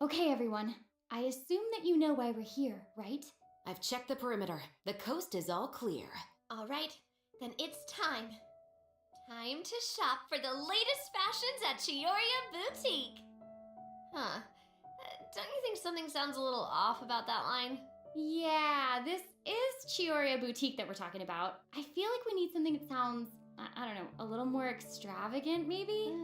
Okay, everyone. I assume that you know why we're here, right? I've checked the perimeter. The coast is all clear. All right, then it's time. Time to shop for the latest fashions at Chioria Boutique. Huh. Don't you think something sounds a little off about that line? Yeah, this is Chioria Boutique that we're talking about. I feel like we need something that sounds, I don't know, a little more extravagant, maybe?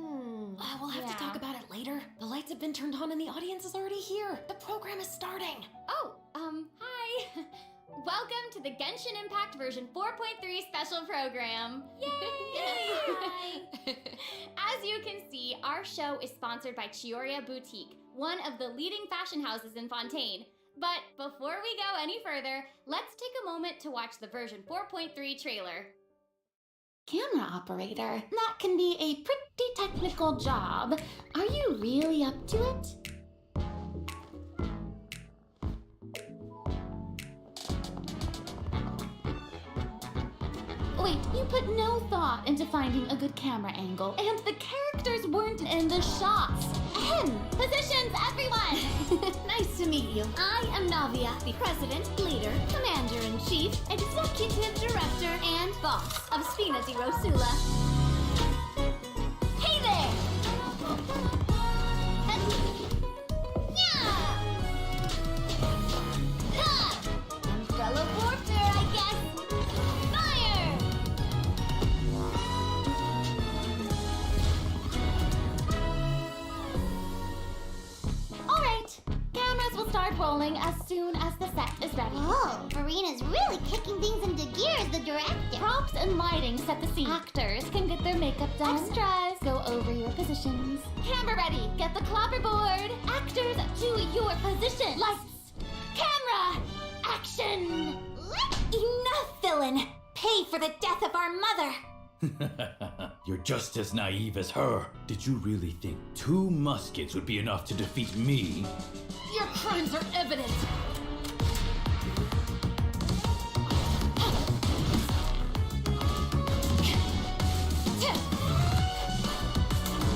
We'll have to talk about it later. The lights have been turned on and the audience is already here. The program is starting. Oh, hi. Welcome to the Genshin Impact version 4.3 special program. Yay! Hi! As you can see, our show is sponsored by Chioria Boutique, one of the leading fashion houses in Fontaine. But before we go any further, let's take a moment to watch the version 4.3 trailer. Camera operator, that can be a pretty technical job. Are you really up to it? Wait, you put no thought into finding a good camera angle, and the characters weren't in the shots. Positions, everyone! Nice to meet you. I am Navia, the president, leader, commander-in-chief, executive director, and boss of Spina di Rosula. Hey there! Umbrella warfare, I guess. Fire! All right, cameras will start rolling as soon as the set is ready. Whoa, Marina's really kicking things into gear as the director. Props and lighting set the scene. Actors can get their makeup done. Extras, go over your positions. Camera ready, get the clapperboard. Actors, to your position. Lights, camera, action. Enough, villain! Pay for the death of our mother! You're just as naive as her. Did you really think 2 muskets would be enough to defeat me? Your crimes are evident.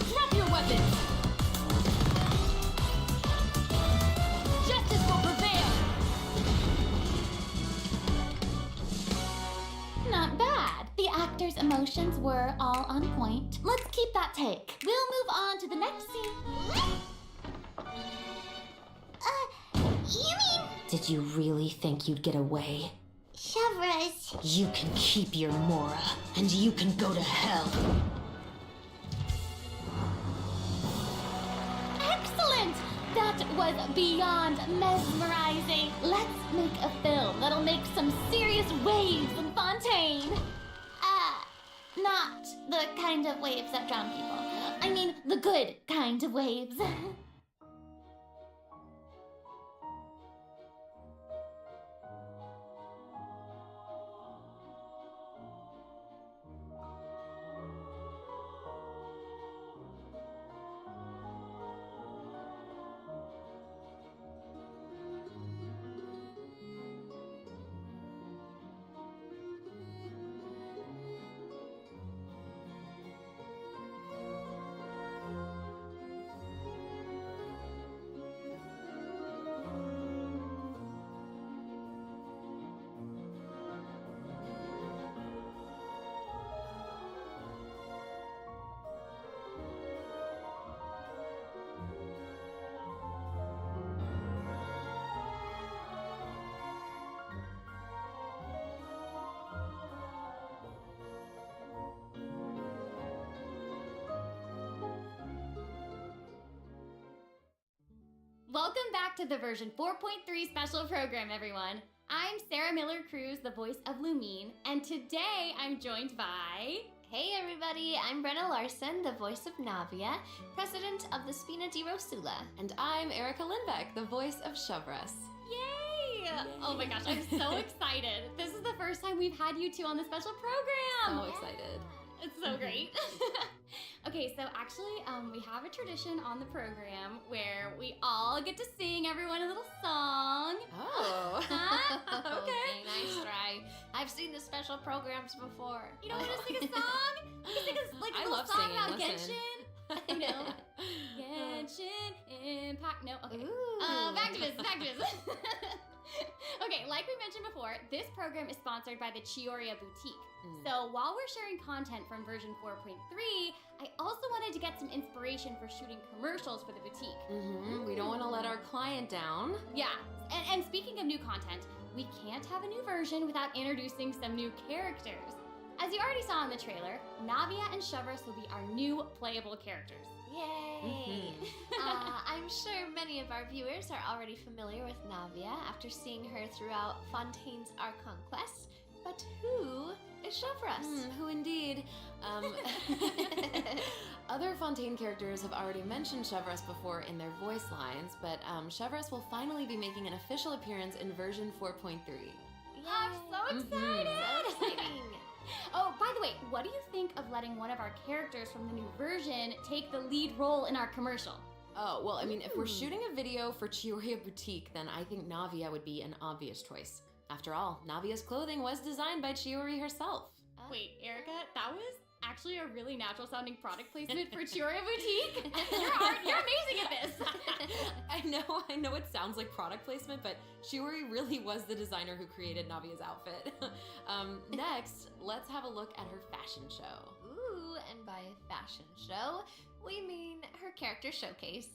Drop your weapons. Justice will prevail. Not bad. The actors' emotions were all on point. Let's keep that take. We'll move on to the next scene. You mean Did you really think you'd get away? Chevras? You can keep your Mora, and you can go to hell. Excellent! That was beyond mesmerizing. Let's make a film that'll make some serious waves in Fontaine. Not the kind of waves that drown people. I mean, the good kind of waves. Welcome back to the version 4.3 special program, everyone. I'm Sarah Miller-Cruz, the voice of Lumine, and today I'm joined by... Hey everybody, I'm Brenna Larson, the voice of Navia, president of the Spina di Rosula. And I'm Erica Lindbeck, the voice of Chevras. Yay! Oh my gosh, I'm so excited. This is the first time we've had you two on the special program. So excited. It's so great. Okay, so actually, we have a tradition on the program where we all get to sing everyone a little song. Oh. Huh? Okay, nice try. I've seen the special programs before. You don't want to sing a song? You can sing a, like, a I little love song singing, about listen. Genshin. You know? Genshin Impact. No, okay. Ooh. Back to business, back to business. Okay, like we mentioned before, this program is sponsored by the Chioria Boutique. So while we're sharing content from version 4.3, I also wanted to get some inspiration for shooting commercials for the boutique. We don't want to let our client down. Yeah, and speaking of new content, we can't have a new version without introducing some new characters. As you already saw in the trailer, Navia and Shovris will be our new playable characters. Yay! I'm sure many of our viewers are already familiar with Navia after seeing her throughout Fontaine's Archon quest, but who is Shovris? Who indeed? Other Fontaine characters have already mentioned Shovris before in their voice lines, but Shovris will finally be making an official appearance in version 4.3. I'm so excited! So exciting! Oh, by the way, what do you think of letting one of our characters from the new version take the lead role in our commercial? Oh, well, I mean, if we're shooting a video for Chioria Boutique, then I think Navia would be an obvious choice. After all, Navia's clothing was designed by Chiori herself. Wait, Erica, that was actually a really natural sounding product placement for Chioria Boutique. You're amazing at this. I know it sounds like product placement, but Chiori really was the designer who created Navia's outfit. Next, let's have a look at her fashion show. Ooh, and by fashion show, we mean her character showcase.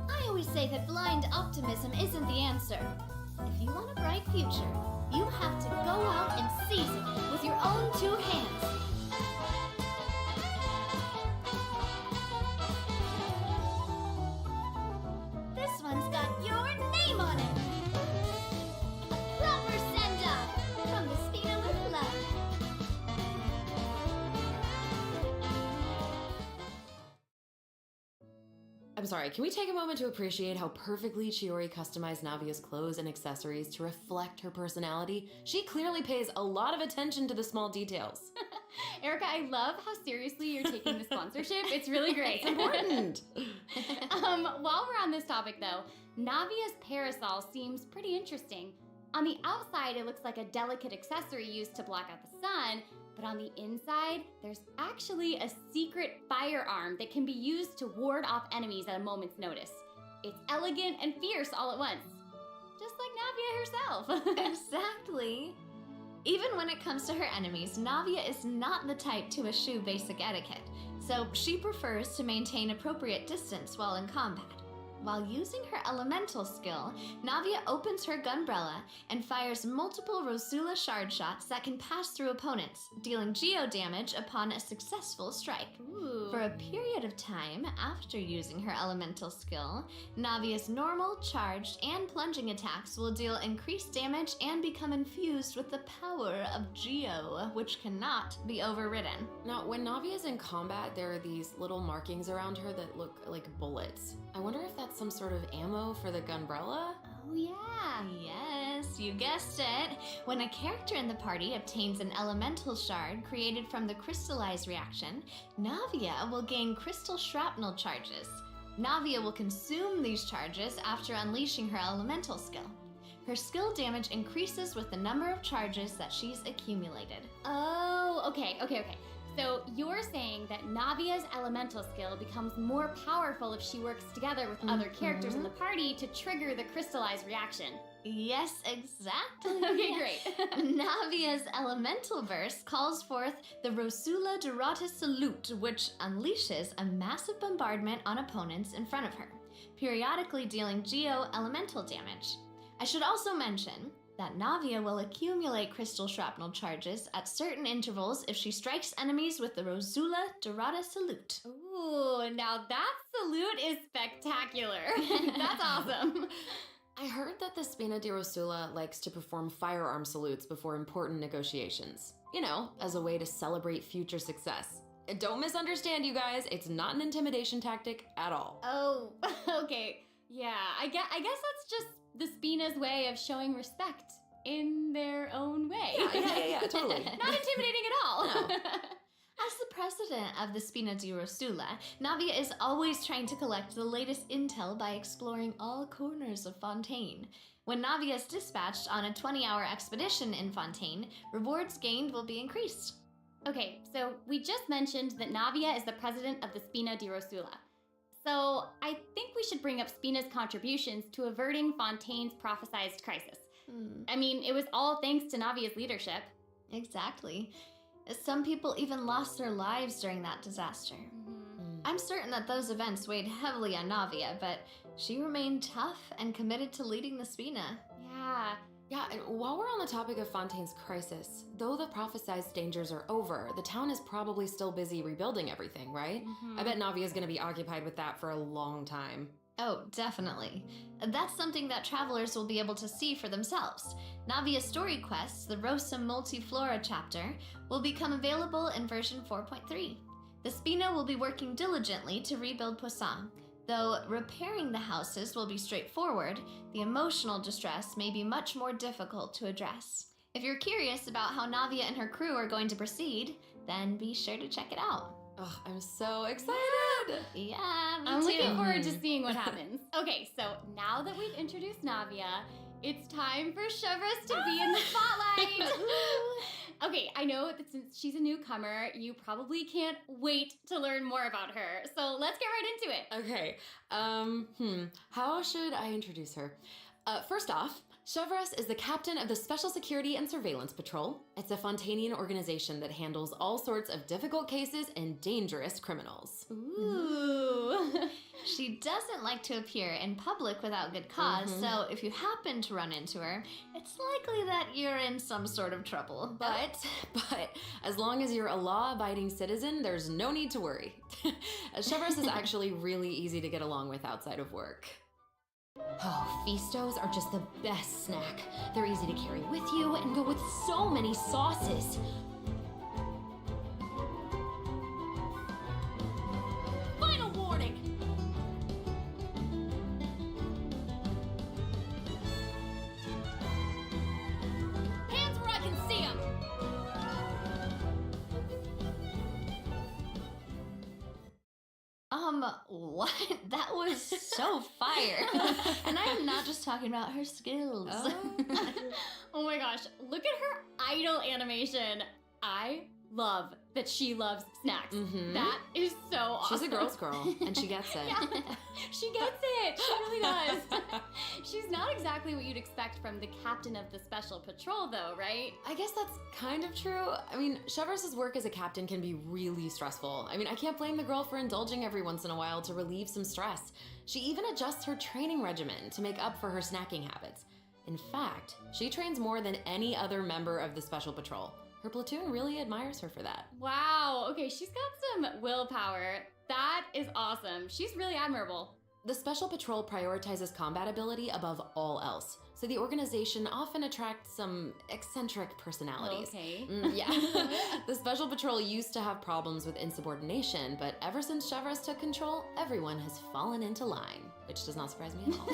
I always say that blind optimism isn't the answer. If you want a bright future, you have to go out and seize it with your own two hands. This one's got your name on it. A proper send-off from the Spina with love. I'm sorry, can we take a moment to appreciate how perfectly Chiori customized Navia's clothes and accessories to reflect her personality? She clearly pays a lot of attention to the small details. Erica, I love how seriously you're taking the sponsorship. It's really great. It's important. While we're on this topic though, Navia's parasol seems pretty interesting. On the outside, it looks like a delicate accessory used to block out the sun, but on the inside, there's actually a secret firearm that can be used to ward off enemies at a moment's notice. It's elegant and fierce all at once. Just like Navia herself. Exactly. Even when it comes to her enemies, Navia is not the type to eschew basic etiquette, so she prefers to maintain appropriate distance while in combat. While using her elemental skill, Navia opens her gunbrella and fires multiple Rosula shard shots that can pass through opponents, dealing geo damage upon a successful strike. Ooh. For a period of time after using her elemental skill, Navia's normal, charged, and plunging attacks will deal increased damage and become infused with the power of Geo, which cannot be overridden. Now, when Navia's in combat, there are these little markings around her that look like bullets. I wonder if that's some sort of ammo for the gunbrella? Oh yeah. Yes, you guessed it. When a character in the party obtains an elemental shard created from the crystallized reaction, Navia will gain crystal shrapnel charges. Navia will consume these charges after unleashing her elemental skill. Her skill damage increases with the number of charges that she's accumulated. Oh, okay. So you're saying that Navia's elemental skill becomes more powerful if she works together with other characters in the party to trigger the crystallized reaction. Yes, exactly. Okay, great. Navia's elemental burst calls forth the Rosula Dorata Salute, which unleashes a massive bombardment on opponents in front of her, periodically dealing geo elemental damage. I should also mention that Navia will accumulate crystal shrapnel charges at certain intervals if she strikes enemies with the Rosula Dorata Salute. Ooh, now that salute is spectacular. That's awesome. I heard that the Spina di Rosula likes to perform firearm salutes before important negotiations. You know, as a way to celebrate future success. Don't misunderstand, you guys. It's not an intimidation tactic at all. Oh, okay. Yeah, I guess that's just the Spina's way of showing respect in their own way. Yeah, totally. Not intimidating at all. No. As the president of the Spina di Rosula, Navia is always trying to collect the latest intel by exploring all corners of Fontaine. When Navia is dispatched on a 20-hour expedition in Fontaine, rewards gained will be increased. Okay, so we just mentioned that Navia is the president of the Spina di Rosula. So I think we should bring up Spina's contributions to averting Fontaine's prophesized crisis. I mean, it was all thanks to Navia's leadership. Exactly. Some people even lost their lives during that disaster. I'm certain that those events weighed heavily on Navia, but she remained tough and committed to leading the Spina. Yeah. Yeah, and while we're on the topic of Fontaine's crisis, though the prophesized dangers are over, the town is probably still busy rebuilding everything, right? I bet Navia's gonna be occupied with that for a long time. Oh, definitely. That's something that travelers will be able to see for themselves. Navia's story quest, the Rosa Multiflora chapter, will become available in version 4.3. The Spina will be working diligently to rebuild Poisson. Though repairing the houses will be straightforward, the emotional distress may be much more difficult to address. If you're curious about how Navia and her crew are going to proceed, then be sure to check it out. Oh, I'm so excited! Yeah, me I'm too. looking forward to seeing what happens. Okay, so now that we've introduced Navia, it's time for Chevreuse to be in the spotlight. Okay, I know that since she's a newcomer, you probably can't wait to learn more about her. So let's get right into it. Okay, how should I introduce her? First off, Chevreuse is the captain of the Special Security and Surveillance Patrol. It's a Fontainian organization that handles all sorts of difficult cases and dangerous criminals. Ooh. She doesn't like to appear in public without good cause, so if you happen to run into her, it's likely that you're in some sort of trouble. But as long as you're a law-abiding citizen, there's no need to worry. Chevreuse is actually really easy to get along with outside of work. Oh, Feastos are just the best snack. They're easy to carry with you and go with so many sauces. Final warning! Hands where I can see them! What? That was so fire. And I am not just talking about her skills. Oh my gosh, look at her idol animation. I love that she loves snacks. That is so awesome. She's a girl's girl, and she gets it. Yeah, she gets it. She really does. She's not exactly what you'd expect from the captain of the Special Patrol, though, right? I guess that's kind of true. I mean, Chevreuse's work as a captain can be really stressful. I mean, I can't blame the girl for indulging every once in a while to relieve some stress. She even adjusts her training regimen to make up for her snacking habits. In fact, she trains more than any other member of the Special Patrol. Her platoon really admires her for that. Wow, okay, she's got some willpower. That is awesome. She's really admirable. The Special Patrol prioritizes combat ability above all else, so the organization often attracts some eccentric personalities. Okay. Yeah. The Special Patrol used to have problems with insubordination, but ever since Chevreuse took control, everyone has fallen into line, which does not surprise me at all.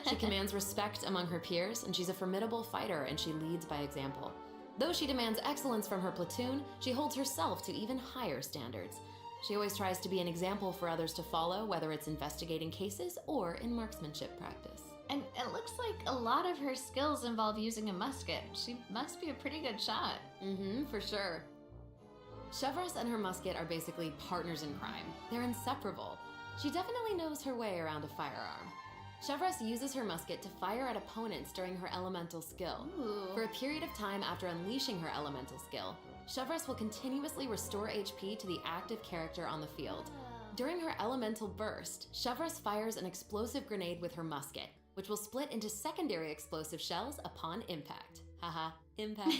She commands respect among her peers, and she's a formidable fighter, and she leads by example. Though she demands excellence from her platoon, she holds herself to even higher standards. She always tries to be an example for others to follow, whether it's investigating cases or in marksmanship practice. And it looks like a lot of her skills involve using a musket. She must be a pretty good shot. For sure. Chevreuse and her musket are basically partners in crime. They're inseparable. She definitely knows her way around a firearm. Chevreuse uses her musket to fire at opponents during her elemental skill. Ooh. For a period of time after unleashing her elemental skill, Chevreuse will continuously restore HP to the active character on the field. During her elemental burst, Chevreuse fires an explosive grenade with her musket, which will split into secondary explosive shells upon impact. Haha, impact.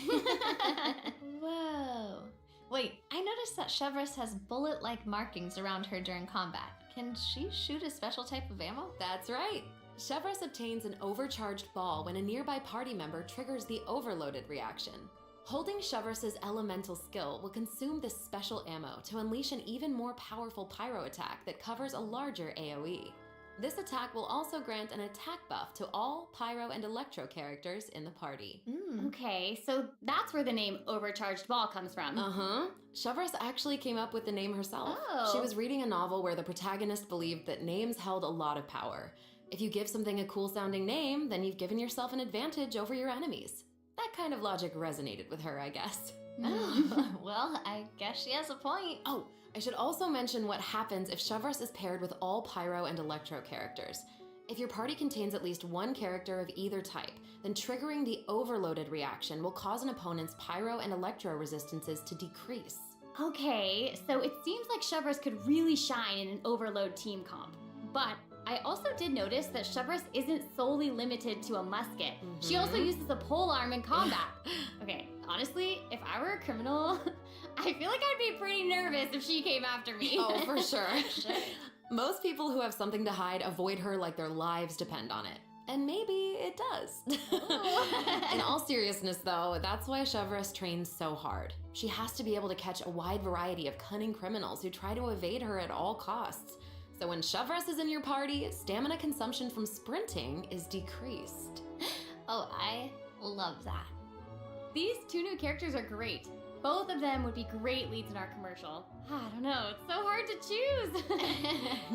Whoa. Wait, I noticed that Chevreuse has bullet-like markings around her during combat. Can she shoot a special type of ammo? That's right. Chevreuse obtains an overcharged ball when a nearby party member triggers the overloaded reaction. Holding Chevreuse's elemental skill will consume this special ammo to unleash an even more powerful pyro attack that covers a larger AoE. This attack will also grant an attack buff to all pyro and electro characters in the party. Okay, so that's where the name Overcharged Ball comes from. Chevreuse actually came up with the name herself. Oh. She was reading a novel where the protagonist believed that names held a lot of power. If you give something a cool sounding name, then you've given yourself an advantage over your enemies. That kind of logic resonated with her, I guess. Oh, well, I guess she has a point. Oh, I should also mention what happens if Chevreuse is paired with all Pyro and Electro characters. If your party contains at least one character of either type, then triggering the overloaded reaction will cause an opponent's Pyro and Electro resistances to decrease. Okay, so it seems like Chevreuse could really shine in an overload team comp. But I also did notice that Chevreuse isn't solely limited to a musket. She also uses a polearm in combat. Okay, honestly, if I were a criminal, I feel like I'd be pretty nervous if she came after me. Oh, for sure. Most people who have something to hide avoid her like their lives depend on it. And maybe it does. In all seriousness though, that's why Chevreuse trains so hard. She has to be able to catch a wide variety of cunning criminals who try to evade her at all costs. So when Chevreuse is in your party, stamina consumption from sprinting is decreased. Oh, I love that. These two new characters are great. Both of them would be great leads in our commercial. I don't know, it's so hard to choose.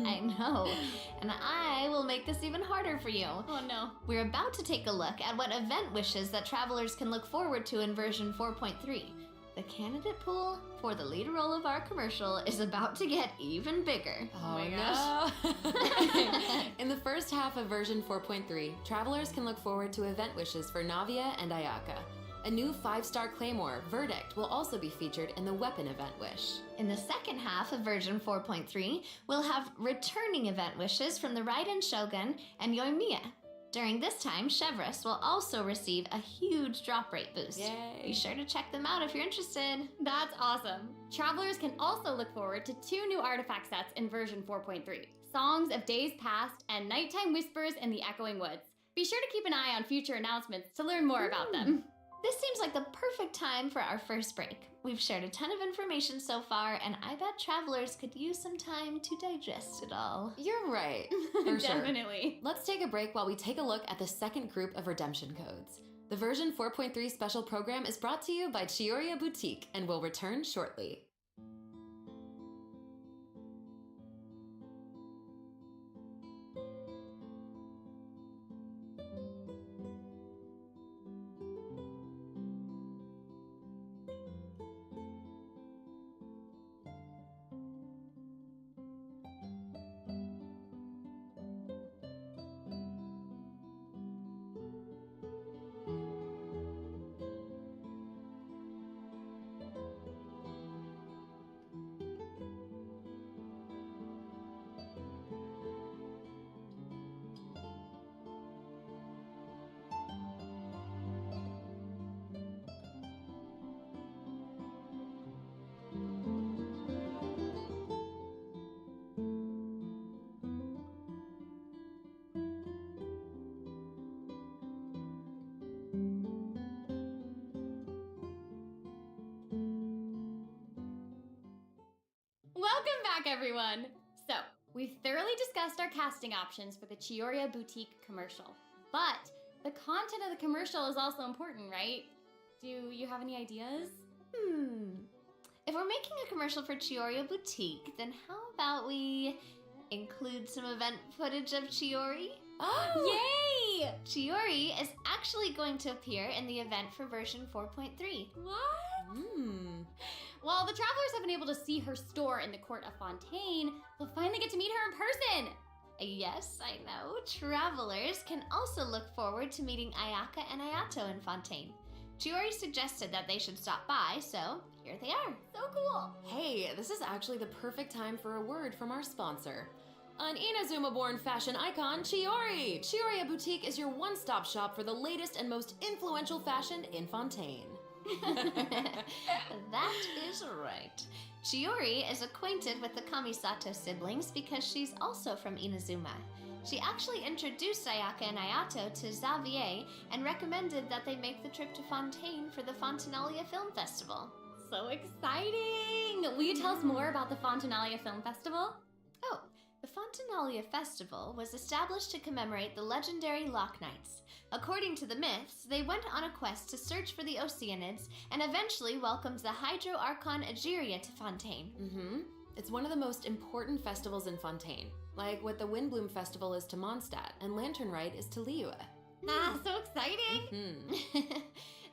I know. And I will make this even harder for you. Oh no. We're about to take a look at what event wishes that travelers can look forward to in version 4.3. The candidate pool for the lead role of our commercial is about to get even bigger. Oh my no. In the first half of version 4.3, travelers can look forward to event wishes for Navia and Ayaka. A new 5-star claymore, Verdict, will also be featured in the weapon event wish. In the second half of version 4.3, we'll have returning event wishes from the Raiden Shogun and Yoimiya. During this time, Chevreuse will also receive a huge drop rate boost. Yay. Be sure to check them out if you're interested. That's awesome. Travelers can also look forward to 2 new artifact sets in version 4.3. Songs of Days Past and Nighttime Whispers in the Echoing Woods. Be sure to keep an eye on future announcements to learn more about them. This seems like the perfect time for our first break. We've shared a ton of information so far, and I bet travelers could use some time to digest it all. You're right, for sure. Definitely. Let's take a break while we take a look at the second group of redemption codes. The version 4.3 special program is brought to you by Chiyoria Boutique and will return shortly. Welcome back, everyone! So, we've thoroughly discussed our casting options for the Chiyoria Boutique commercial. But the content of the commercial is also important, right? Do you have any ideas? If we're making a commercial for Chiyoria Boutique, then how about we include some event footage of Chiyori? Oh! Yay! Chiyori is actually going to appear in the event for version 4.3. What? Well, the travelers have been able to see her store in the court of Fontaine. They'll finally get to meet her in person. Yes, I know. Travelers can also look forward to meeting Ayaka and Ayato in Fontaine. Chiyori suggested that they should stop by, so here they are. So cool. hey, this is actually the perfect time for a word from our sponsor. An Inazuma-born fashion icon, Chiyori! Chiyoria Boutique is your one-stop shop for the latest and most influential fashion in Fontaine. That is right. Chiyori is acquainted with the Kamisato siblings because she's also from Inazuma. She actually introduced Ayaka and Ayato to Xavier and recommended that they make the trip to Fontaine for the Fontinalia Film Festival. So exciting! Will you tell us more about the Fontinalia Film Festival? Oh, the Fontinalia Festival was established to commemorate the legendary Lock Knights. According to the myths, they went on a quest to search for the Oceanids and eventually welcomed the Hydro Archon Egeria to Fontaine. It's one of the most important festivals in Fontaine, like what the Windbloom Festival is to Mondstadt and Lantern Rite is to Liyue. Ah, so exciting!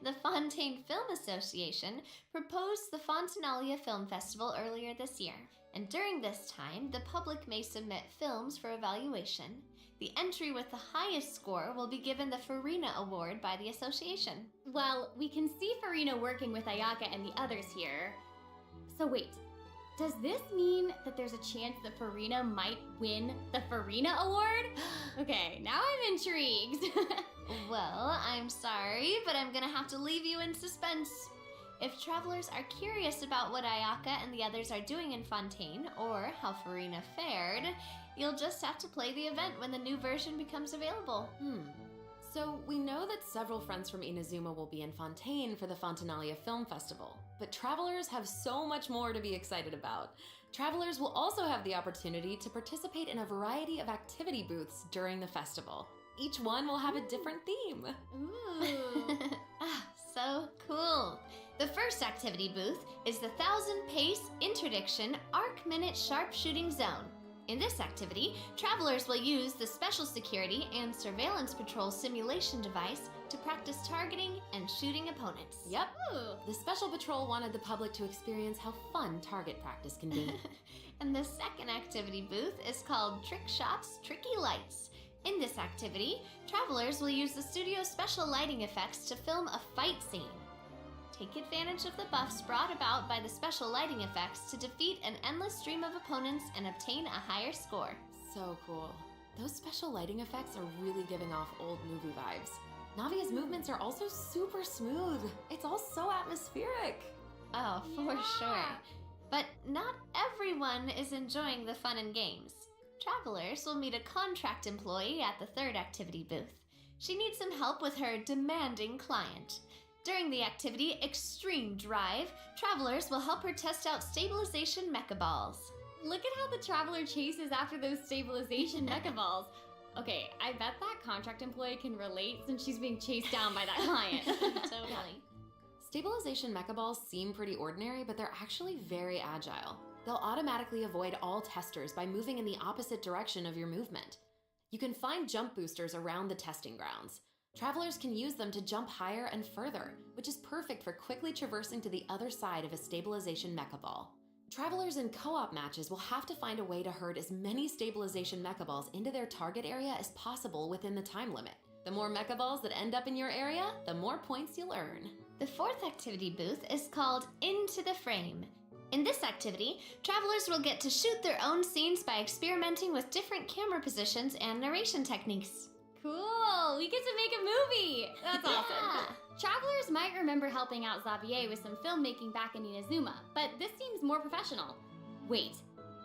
The Fontaine Film Association proposed the Fontinalia Film Festival earlier this year. And during this time, the public may submit films for evaluation. The entry with the highest score will be given the Farina Award by the association. Well, we can see Farina working with Ayaka and the others here. So wait, does this mean that there's a chance that Farina might win the Farina Award? Okay, now I'm intrigued. Well, I'm sorry, but I'm gonna have to leave you in suspense. If travelers are curious about what Ayaka and the others are doing in Fontaine, or how Farina fared, you'll just have to play the event when the new version becomes available. So we know that several friends from Inazuma will be in Fontaine for the Fontanalia Film Festival, but travelers have so much more to be excited about. Travelers will also have the opportunity to participate in a variety of activity booths during the festival. Each one will have a different theme. Ooh. So cool. The first activity booth is the 1000-pace interdiction arc minute sharpshooting zone. In this activity, travelers will use the Special Security and Surveillance Patrol simulation device to practice targeting and shooting opponents. Yep. Ooh. The Special Patrol wanted the public to experience how fun target practice can be. And the second activity booth is called Trick Shots, Tricky Lights. In this activity, travelers will use the studio's special lighting effects to film a fight scene. Take advantage of the buffs brought about by the special lighting effects to defeat an endless stream of opponents and obtain a higher score. So cool. Those special lighting effects are really giving off old movie vibes. Navia's movements are also super smooth. It's all so atmospheric. Oh, for sure. But not everyone is enjoying the fun and games. Travelers will meet a contract employee at the third activity booth. She needs some help with her demanding client. During the activity Extreme Drive, travelers will help her test out stabilization mecha balls. Look at how the traveler chases after those stabilization mecha balls. Okay, I bet that contract employee can relate since she's being chased down by that client. Totally. Stabilization mecha balls seem pretty ordinary, but they're actually very agile. They'll automatically avoid all testers by moving in the opposite direction of your movement. You can find jump boosters around the testing grounds. Travelers can use them to jump higher and further, which is perfect for quickly traversing to the other side of a stabilization mecha ball. Travelers in co-op matches will have to find a way to herd as many stabilization mecha balls into their target area as possible within the time limit. The more mecha balls that end up in your area, the more points you'll earn. The fourth activity booth is called Into the Frame. In this activity, travelers will get to shoot their own scenes by experimenting with different camera positions and narration techniques. Cool! We get to make a movie! That's awesome. Yeah. Travelers might remember helping out Xavier with some filmmaking back in Inazuma, but this seems more professional. Wait,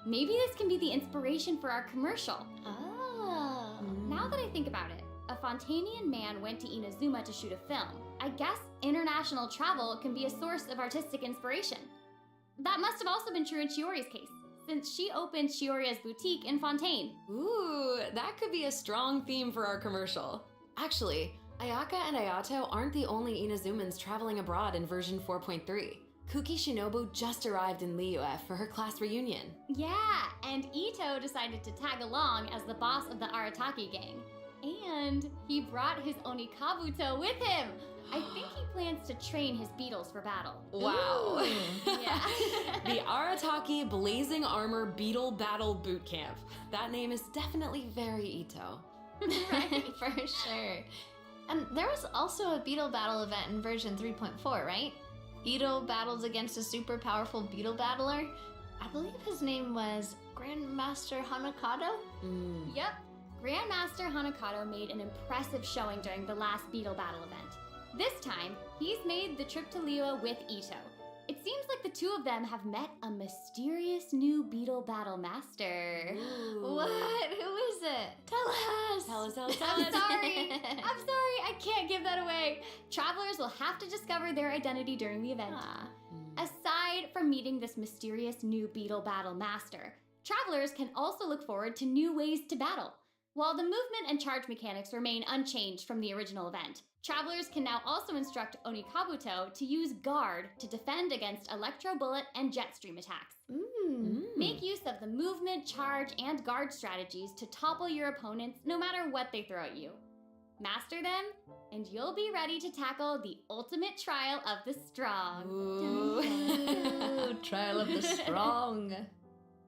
maybe this can be the inspiration for our commercial. Oh. Now that I think about it, a Fontanian man went to Inazuma to shoot a film. I guess international travel can be a source of artistic inspiration. That must have also been true in Chiori's case, since she opened Chioria's boutique in Fontaine. Ooh, that could be a strong theme for our commercial. Actually, Ayaka and Ayato aren't the only Inazumans traveling abroad in version 4.3. Kuki Shinobu just arrived in Liyue for her class reunion. Yeah, and Itto decided to tag along as the boss of the Arataki gang. And he brought his Onikabuto with him. I think he plans to train his beetles for battle. Wow. Yeah. The Arataki Blazing Armor Beetle Battle Boot Camp. That name is definitely very Itto. Right, for sure. And there was also a beetle battle event in version 3.4, right? Itto battles against a super powerful beetle battler. I believe his name was Grandmaster Hanakado? Yep. Grandmaster Hanakado made an impressive showing during the last beetle battle event. This time, he's made the trip to Liyue with Itto. It seems like the two of them have met a mysterious new beetle battle master. Ooh. What? Who is it? Tell us! Tell us. I'm sorry. I can't give that away. Travelers will have to discover their identity during the event. Aside from meeting this mysterious new beetle battle master, travelers can also look forward to new ways to battle. While the movement and charge mechanics remain unchanged from the original event, travelers can now also instruct Onikabuto to use Guard to defend against Electro Bullet and Jet Stream attacks. Make use of the movement, charge, and guard strategies to topple your opponents no matter what they throw at you. Master them, and you'll be ready to tackle the ultimate trial of the strong. Ooh. Trial of the Strong.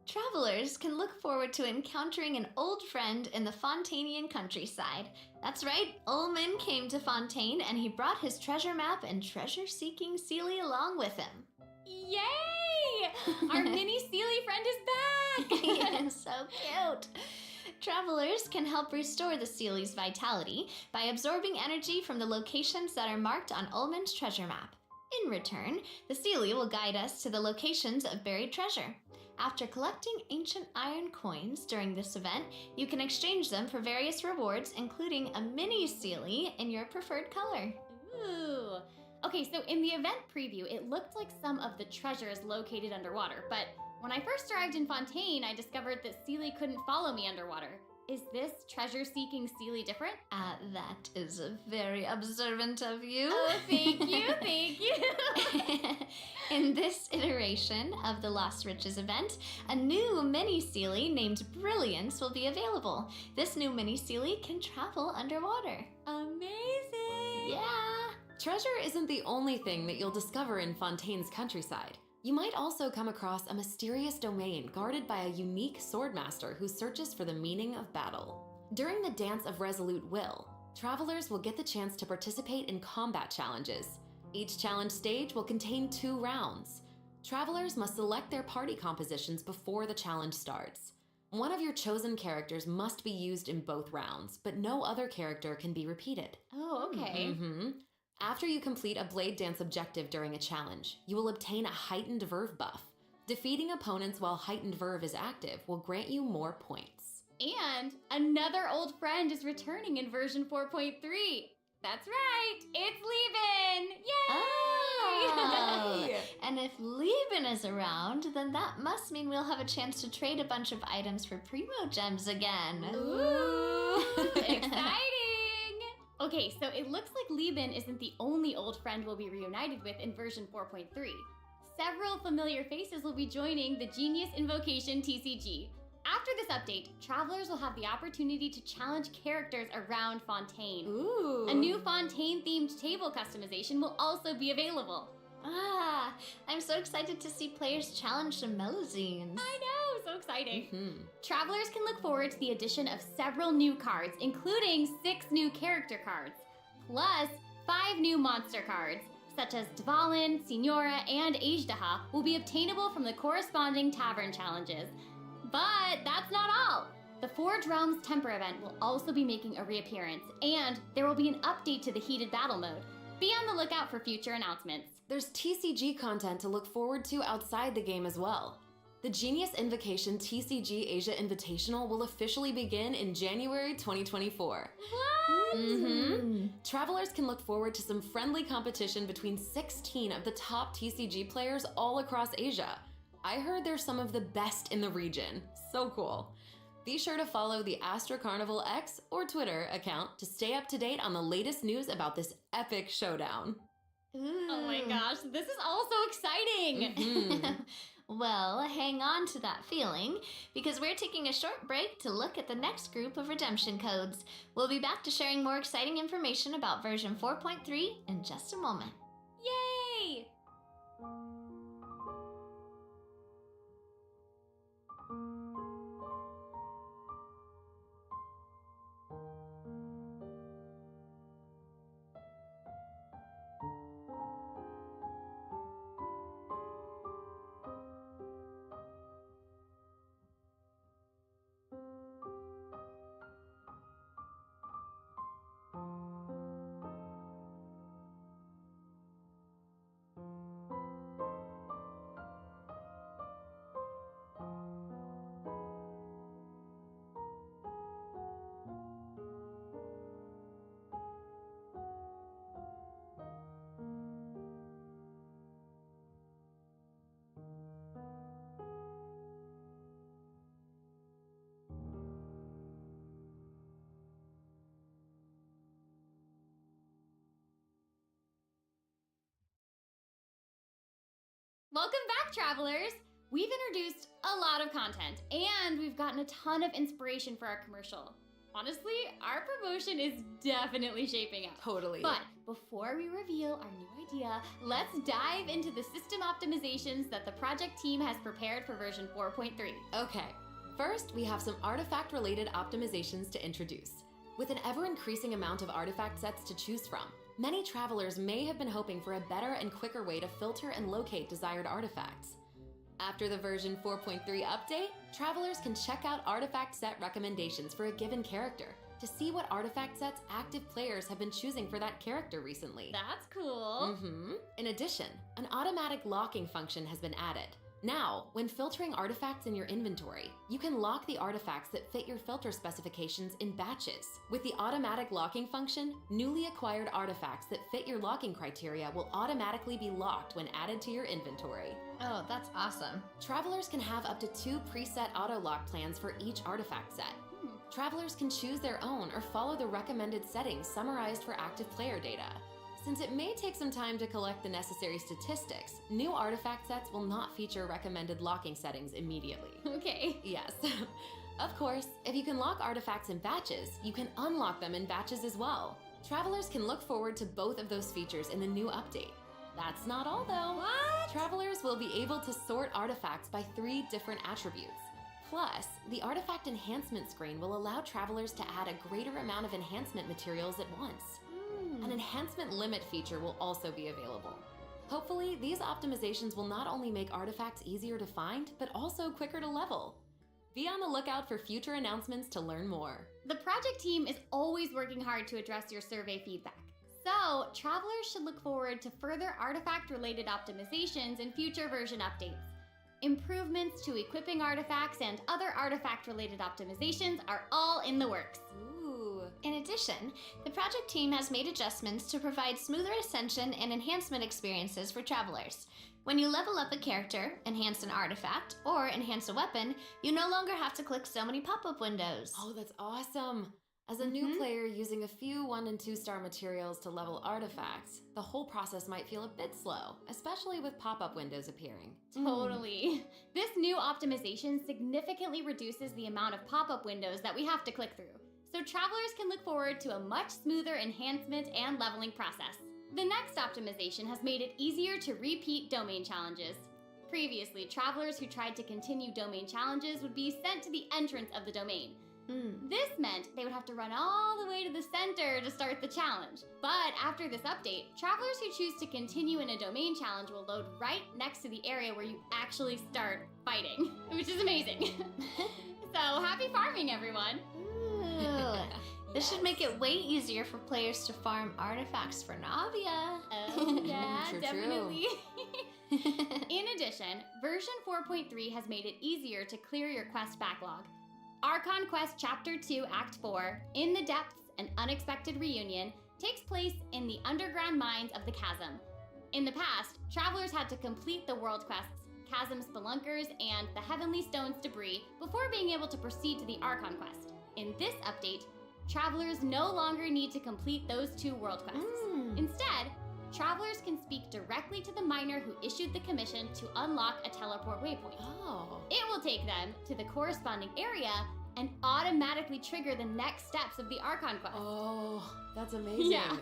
Travelers can look forward to encountering an old friend in the Fontanian countryside. That's right, Ullman came to Fontaine and he brought his treasure map and treasure-seeking Seelie along with him. Yay! Our mini Seelie friend is back! Yeah, so cute. Travelers can help restore the Seelie's vitality by absorbing energy from the locations that are marked on Ullman's treasure map. In return, the Seelie will guide us to the locations of buried treasure. After collecting ancient iron coins during this event, you can exchange them for various rewards, including a mini Seelie in your preferred color. Ooh. Okay, so in the event preview, it looked like some of the treasures located underwater, but when I first arrived in Fontaine, I discovered that Seelie couldn't follow me underwater. Is this treasure-seeking Seelie different? That is very observant of you. Oh, thank you, thank you. In this iteration of the Lost Riches event, a new mini Seelie named Brilliance will be available. This new mini Seelie can travel underwater. Amazing! Yeah! Treasure isn't the only thing that you'll discover in Fontaine's countryside. You might also come across a mysterious domain guarded by a unique swordmaster who searches for the meaning of battle. During the Dance of Resolute Will, travelers will get the chance to participate in combat challenges. Each challenge stage will contain 2 rounds. Travelers must select their party compositions before the challenge starts. One of your chosen characters must be used in both rounds, but no other character can be repeated. Oh, okay. After you complete a Blade Dance objective during a challenge, you will obtain a heightened verve buff. Defeating opponents while heightened verve is active will grant you more points. And another old friend is returning in version 4.3. That's right, it's Lieben! Yay! Oh. And if Lieben is around, then that must mean we'll have a chance to trade a bunch of items for Primo Gems again. Ooh, exciting! Okay, so it looks like Lieben isn't the only old friend we'll be reunited with in version 4.3. Several familiar faces will be joining the Genius Invocation TCG. After this update, travelers will have the opportunity to challenge characters around Fontaine. Ooh. A new Fontaine-themed table customization will also be available. I'm so excited to see players challenge the Melazines. I know, so exciting. Travelers can look forward to the addition of several new cards, including 6 new character cards, plus 5 new monster cards, such as Dvalin, Signora, and Ajdaha, will be obtainable from the corresponding tavern challenges. But that's not all. The Forge Realms Temper event will also be making a reappearance, and there will be an update to the Heated Battle mode. Be on the lookout for future announcements. There's TCG content to look forward to outside the game as well. The Genius Invocation TCG Asia Invitational will officially begin in January 2024. What? Travelers can look forward to some friendly competition between 16 of the top TCG players all across Asia. I heard they're some of the best in the region. So cool. Be sure to follow the Astra Carnival X or Twitter account to stay up to date on the latest news about this epic showdown. Oh my gosh, this is all so exciting! Well, hang on to that feeling, because we're taking a short break to look at the next group of redemption codes. We'll be back to sharing more exciting information about version 4.3 in just a moment. Yay! Welcome back, travelers! We've introduced a lot of content, and we've gotten a ton of inspiration for our commercial. Honestly, our promotion is definitely shaping up. Totally. But before we reveal our new idea, let's dive into the system optimizations that the project team has prepared for version 4.3. Okay, first we have some artifact-related optimizations to introduce. With an ever-increasing amount of artifact sets to choose from, many travelers may have been hoping for a better and quicker way to filter and locate desired artifacts. After the version 4.3 update, travelers can check out artifact set recommendations for a given character to see what artifact sets active players have been choosing for that character recently. That's cool. In addition, an automatic locking function has been added. Now, when filtering artifacts in your inventory, you can lock the artifacts that fit your filter specifications in batches. With the automatic locking function, newly acquired artifacts that fit your locking criteria will automatically be locked when added to your inventory. Oh, that's awesome. Travelers can have up to 2 preset auto-lock plans for each artifact set. Travelers can choose their own or follow the recommended settings summarized for active player data. Since it may take some time to collect the necessary statistics, new artifact sets will not feature recommended locking settings immediately. Okay. Yes. Of course, if you can lock artifacts in batches, you can unlock them in batches as well. Travelers can look forward to both of those features in the new update. That's not all though. What? Travelers will be able to sort artifacts by 3 different attributes. Plus, the artifact enhancement screen will allow travelers to add a greater amount of enhancement materials at once. An enhancement limit feature will also be available. Hopefully, these optimizations will not only make artifacts easier to find, but also quicker to level. Be on the lookout for future announcements to learn more. The project team is always working hard to address your survey feedback. So, travelers should look forward to further artifact-related optimizations in future version updates. Improvements to equipping artifacts and other artifact-related optimizations are all in the works. In addition, the project team has made adjustments to provide smoother ascension and enhancement experiences for travelers. When you level up a character, enhance an artifact, or enhance a weapon, you no longer have to click so many pop-up windows. Oh, that's awesome! As a new player using a few 1 and 2 star materials to level artifacts, the whole process might feel a bit slow, especially with pop-up windows appearing. Totally. This new optimization significantly reduces the amount of pop-up windows that we have to click through, so travelers can look forward to a much smoother enhancement and leveling process. The next optimization has made it easier to repeat domain challenges. Previously, travelers who tried to continue domain challenges would be sent to the entrance of the domain. This meant they would have to run all the way to the center to start the challenge. But after this update, travelers who choose to continue in a domain challenge will load right next to the area where you actually start fighting, which is amazing. So happy farming, everyone! Ooh. This should make it way easier for players to farm artifacts for Navia. Oh, yeah, True, definitely. In addition, version 4.3 has made it easier to clear your quest backlog. Archon Quest Chapter 2 Act 4, In the Depths, An Unexpected Reunion, takes place in the underground mines of the Chasm. In the past, travelers had to complete the world quests, Chasm Spelunkers, and the Heavenly Stones Debris before being able to proceed to the Archon Quest. In this update, travelers no longer need to complete those 2 world quests. Instead, travelers can speak directly to the miner who issued the commission to unlock a teleport waypoint. Oh. It will take them to the corresponding area and automatically trigger the next steps of the Archon Quest. Oh, that's amazing. Yeah.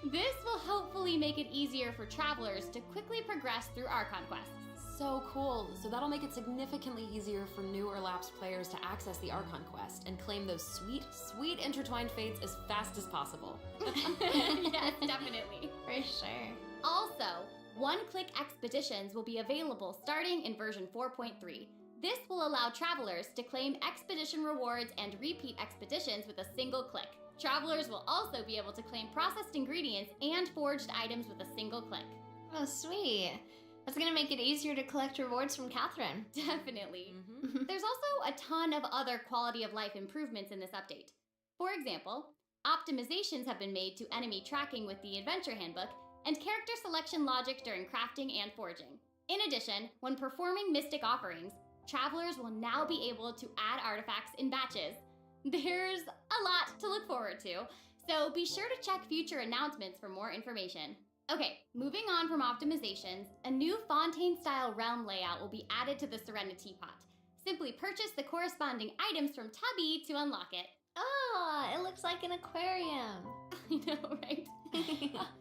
This will hopefully make it easier for travelers to quickly progress through Archon quests. So cool. So that'll make it significantly easier for new or lapsed players to access the Archon Quest and claim those sweet, sweet intertwined fates as fast as possible. Yes, definitely. For sure. Also, one-click expeditions will be available starting in version 4.3. This will allow travelers to claim expedition rewards and repeat expeditions with a single click. Travelers will also be able to claim processed ingredients and forged items with a single click. Oh, sweet. That's gonna make it easier to collect rewards from Catherine. Definitely. There's also a ton of other quality of life improvements in this update. For example, optimizations have been made to enemy tracking with the Adventure Handbook and character selection logic during crafting and forging. In addition, when performing mystic offerings, travelers will now be able to add artifacts in batches. There's a lot to look forward to, so be sure to check future announcements for more information. Okay, moving on from optimizations, a new Fontaine-style realm layout will be added to the Serenity Pot. Simply purchase the corresponding items from Tubby to unlock it. Oh, Ah, it looks like an aquarium. I know, right?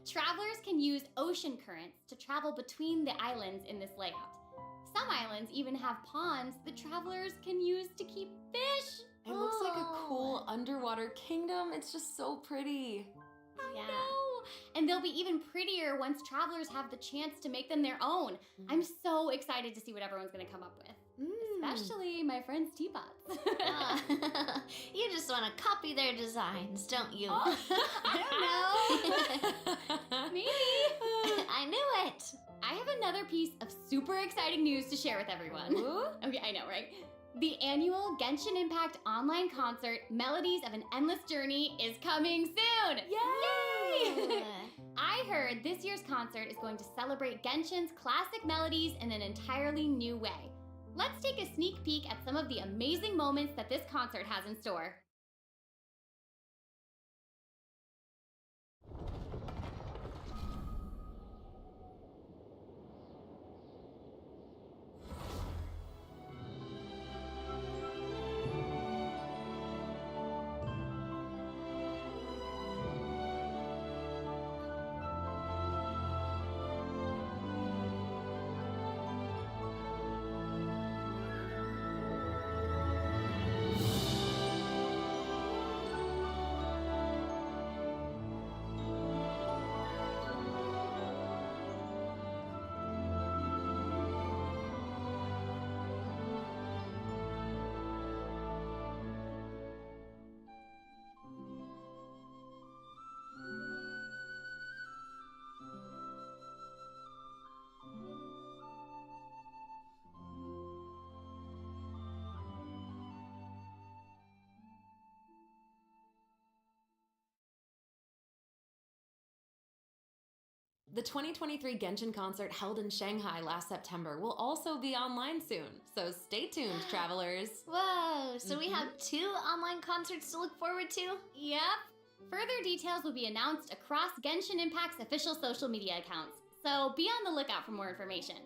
Travelers can use ocean currents to travel between the islands in this layout. Some islands even have ponds that travelers can use to keep fish. It looks like a Oh. cool underwater kingdom. It's just so pretty. I Yeah. know. And they'll be even prettier once travelers have the chance to make them their own. I'm so excited to see what everyone's gonna come up with. Especially my friend's teapots. Ah, you just want to copy their designs, don't you? I don't know. Maybe. I knew it. I have another piece of super exciting news to share with everyone. Ooh. Okay, I know, right? The annual Genshin Impact online concert, Melodies of an Endless Journey, is coming soon! Yay! I heard this year's concert is going to celebrate Genshin's classic melodies in an entirely new way. Let's take a sneak peek at some of the amazing moments that this concert has in store. The 2023 Genshin concert held in Shanghai last September will also be online soon, so stay tuned, travelers. Whoa, so we have 2 online concerts to look forward to? Yep. Further details will be announced across Genshin Impact's official social media accounts, so be on the lookout for more information.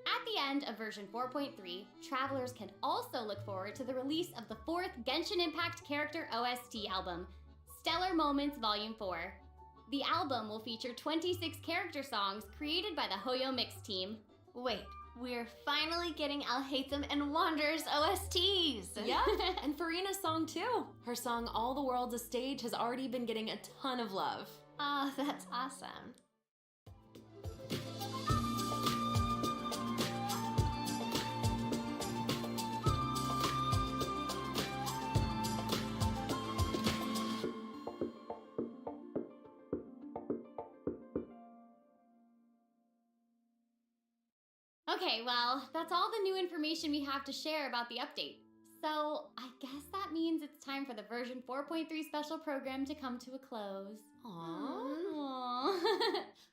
At the end of version 4.3, travelers can also look forward to the release of the 4th Genshin Impact character OST album, Stellar Moments Volume 4. The album will feature 26 character songs created by the Hoyo Mix team. Wait, we're finally getting I'll Hate Them and Wanderers OSTs! Yeah, and Farina's song too. Her song All the World's a Stage has already been getting a ton of love. Oh, that's awesome. Okay, well, that's all the new information we have to share about the update. So, I guess that means it's time for the version 4.3 special program to come to a close. Aww.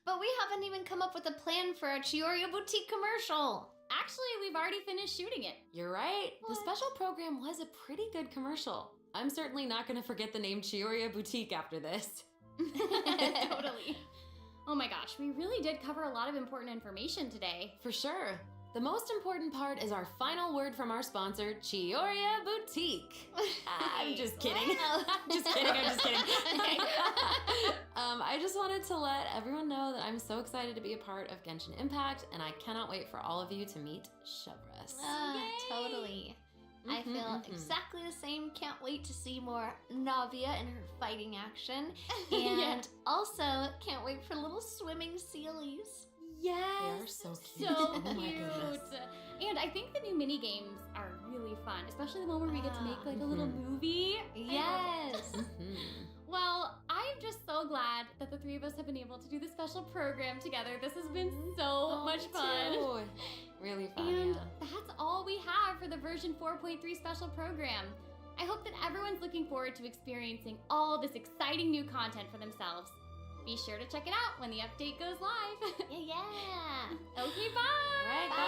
But we haven't even come up with a plan for a Chioria Boutique commercial. Actually, we've already finished shooting it. You're right. What? The special program was a pretty good commercial. I'm certainly not going to forget the name Chioria Boutique after this. Totally. Oh my gosh, we really did cover a lot of important information today. For sure. The most important part is our final word from our sponsor, Chioria Boutique. I'm just kidding. I'm just kidding. I just wanted to let everyone know that I'm so excited to be a part of Genshin Impact, and I cannot wait for all of you to meet Chevrolet. Totally. I feel exactly the same. Can't wait to see more Navia in her fighting action. And Yeah. also, can't wait for little swimming sealies. Yes. They are so cute. So Oh my cute. goodness. And I think the new mini games are really fun, especially the one where we get to make like a little movie. Yes. Well, I'm just so glad that the 3 of us have been able to do this special program together. This has been so much fun. Too. Really fun, And yeah. that's all we have for the version 4.3 special program. I hope that everyone's looking forward to experiencing all this exciting new content for themselves. Be sure to check it out when the update goes live. Yeah. Okay, bye! All right, bye.